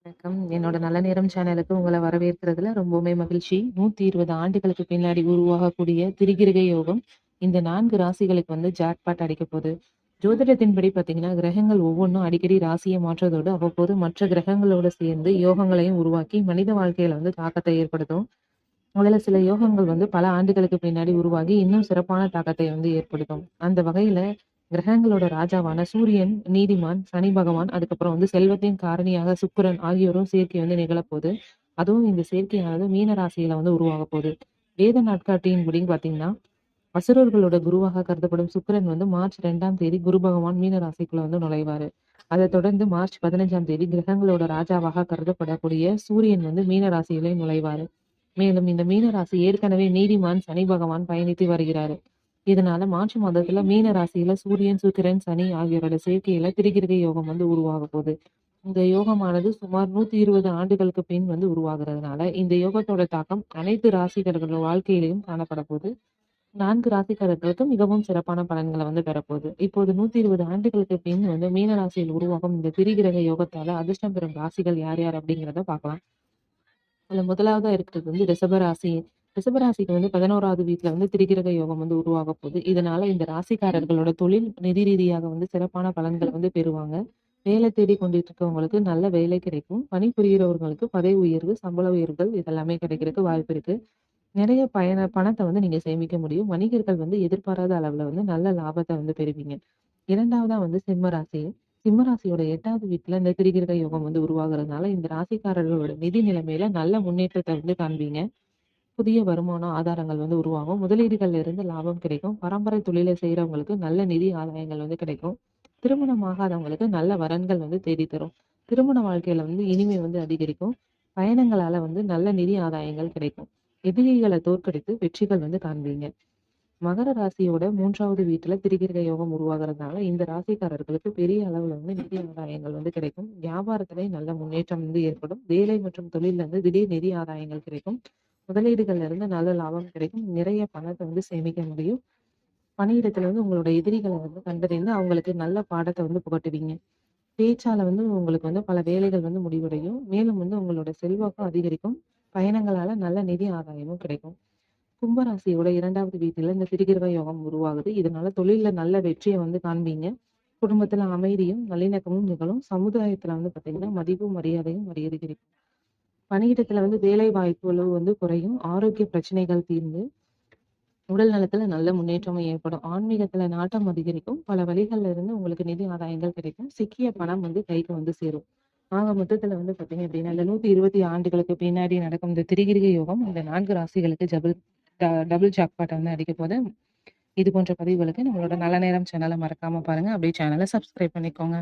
வணக்கம். என்னோட நல்ல நேரம் சேனலுக்கு உங்கள வரவேற்கிறதுல ரொம்பவுமே மகிழ்ச்சி. 120 ஆண்டுகளுக்கு பின்னாடி உருவாகக்கூடிய திரிகிருகை யோகம், இந்த 4 ராசிகளுக்கு வந்து ஜாக்பாட் அடிக்க போது. ஜோதிடத்தின்படி பார்த்தீங்கன்னா, கிரகங்கள் ஒவ்வொன்னும் அடிக்கடி ராசிய மாற்றதோடு, அவ்வப்போது மற்ற கிரகங்களோட சேர்ந்து யோகங்களையும் உருவாக்கி, மனித வாழ்க்கையில வந்து தாக்கத்தை ஏற்படுத்தும். அதுல சில யோகங்கள் வந்து பல ஆண்டுகளுக்கு பின்னாடி உருவாகி, இன்னும் சிறப்பான தாக்கத்தை வந்து ஏற்படுத்தும். அந்த வகையில கிரகங்களோட ராஜாவான சூரியன், நீதிமான், சனி பகவான், அதுக்கப்புறம் வந்து செல்வத்தின் காரணியாக சுக்கிரன் ஆகியோரும் சேர்க்கை வந்து நிகழப்போது. அதுவும் இந்த சேர்க்கையானது மீன ராசியில வந்து உருவாகப் போகுது. வேத நாட்காட்டியின்படி பார்த்தீங்கன்னா, அசுரர்களோட குருவாக கருதப்படும் சுக்கிரன் வந்து மார்ச் 2ஆம் தேதி குரு பகவான் மீன ராசிக்குள்ள வந்து நுழைவாரு. அதைத் தொடர்ந்து மார்ச் 15ஆம் தேதி கிரகங்களோட ராஜாவாக கருதப்படக்கூடிய சூரியன் வந்து மீன ராசியிலே நுழைவாரு. மேலும் இந்த மீன ராசி ஏற்கனவே நீதிமான் சனி பகவான் பயணித்து வருகிறாரு. இதனால மார்ச் மாதத்துல மீன ராசியில சூரியன், சுக்கிரன், சனி ஆகியோரோட சேர்க்கையில திரிகிருகை யோகம் வந்து உருவாகப் போகுது. இந்த யோகமானது சுமார் 120 ஆண்டுகளுக்கு பின் வந்து உருவாகுறதுனால, இந்த யோகத்தோட தாக்கம் அனைத்து ராசிகர்களோட வாழ்க்கையிலும் காணப்பட போகுது. 4 ராசிக்காரர்களுக்கு மிகவும் சிறப்பான பலன்கள வந்து பெறப்போகுது. இப்போது 120 ஆண்டுகளுக்கு பின் வந்து மீன ராசியில் உருவாகும் இந்த திரிகிரக யோகத்தால அதிர்ஷ்டம் பெறும் ராசிகள் யார் யார் அப்படிங்கிறத பார்க்கலாம். அதுல முதலாவதா இருக்கிறது வந்து ரிஷபராசி. ரிஷபராசிக்கு வந்து 11வது வீட்ல வந்து திரிகிரக யோகம் வந்து உருவாகப் போகுது. இதனால இந்த ராசிக்காரர்களோட தொழில், நிதி ரீதியாக வந்து சிறப்பான பலன்கள வந்து பெறுவாங்க. வேலை தேடிக் கொண்டுட்டு இருக்கவங்களுக்கு நல்ல வேலை கிடைக்கும். பணிபுரிகிறவர்களுக்கு பதவி உயர்வு, சம்பள உயர்வுகள் இதெல்லாமே கிடைக்கிறதுக்கு வாய்ப்பு இருக்கு. நிறைய பணத்த வந்து நீங்க சேமிக்க முடியும். வணிகர்கள் வந்து எதிர்பாராத அளவுல வந்து நல்ல லாபத்த வந்து பெறுவீங்க. 2வதா வந்து சிம்ம ராசி. சிம்ம ராசியோட 8வது வீட்ல இந்த திரிகிரக யோகம் வந்து உருவாகுறதுனால, இந்த ராசிக்காரர்களோட நிதி நிலைமையில நல்ல முன்னேற்றத்த வந்து காண்பீங்க. புதிய வருமான ஆதாரங்கள் வந்து உருவாகும். முதலீடுகள்ல இருந்து லாபம் கிடைக்கும். பரம்பரை தொழிலை செய்றவங்களுக்கு நல்ல நிதி ஆதாயங்கள் வந்து கிடைக்கும். திருமணம் ஆகாதவங்களுக்கு நல்ல வரன்கள் வந்து தேடி தரும். திருமண வாழ்க்கையில வந்து இனிமை வந்து அதிகரிக்கும். பயணங்களால வந்து நல்ல நிதி ஆதாயங்கள் கிடைக்கும். எதிரிகளை தோற்கடித்து வெற்றிகள் வந்து காண்பீங்க. மகர ராசியோட 3வது வீட்டுல திரிகிரக யோகம் உருவாகுறதுனால, இந்த ராசிக்காரர்களுக்கு பெரிய அளவுல வந்து நிதி ஆதாயங்கள் வந்து கிடைக்கும். வியாபாரத்திலே நல்ல முன்னேற்றம் வந்து ஏற்படும். வேலை மற்றும் தொழில்ல இருந்து திடீர் நிதி ஆதாயங்கள் கிடைக்கும். முதலீடுகள்ல இருந்து நல்ல லாபம் கிடைக்கும். நிறைய பணத்த வந்து சேமிக்க முடியும். பணியிடத்துல வந்து உங்களோட எதிரிகள வந்து கண்டறிந்து அவங்களுக்கு நல்ல பாடத்த வந்து புகட்டுவீங்க. பேச்சால வந்து உங்களுக்கு வந்து பல வேலைகள் வந்து முடிவடையும். மேலும் வந்து உங்களோட செல்வாக்கும் அதிகரிக்கும். பயணங்களால நல்ல நிதி ஆதாயமும் கிடைக்கும். கும்பராசியோட 2வது வீட்டுல இந்த திரிகிரக யோகம் உருவாகுது. இதனால தொழில்ல நல்ல வெற்றிய வந்து காண்பீங்க. குடும்பத்துல அமைதியும், நல்லிணக்கமும் நிகழும். சமுதாயத்துல வந்து பார்த்தீங்கன்னா, மதிப்பும், மரியாதையும் அதிகரிக்கும். பணியிடத்துல வந்து வேலை வாய்ப்புகள் வந்து குறையும். ஆரோக்கிய பிரச்சனைகள் தீர்ந்து, உடல் நலத்துல நல்ல முன்னேற்றமும் ஏற்படும். ஆன்மீகத்துல நாட்டம் அதிகரிக்கும். பல வழிகள்ல இருந்து உங்களுக்கு நிதி ஆதாயங்கள் கிடைக்கும். சிக்கிய பணம் வந்து கைக்கு வந்து சேரும். ஆக மொத்தத்துல வந்து பார்த்தீங்க அப்படின்னா, இந்த 120 ஆண்டுகளுக்கு பின்னாடி நடக்கும் இந்த திரிகிருகை யோகம் இந்த 4 ராசிகளுக்கு டபுள் ஜாக்பாட்ட வந்து அடிக்கப் போது. இது போன்ற பதிவுகளுக்கு நம்மளோட நல்ல நேரம் சேனல மறக்காம பாருங்க. அப்படியே சேனல சப்ஸ்கிரைப் பண்ணிக்கோங்க.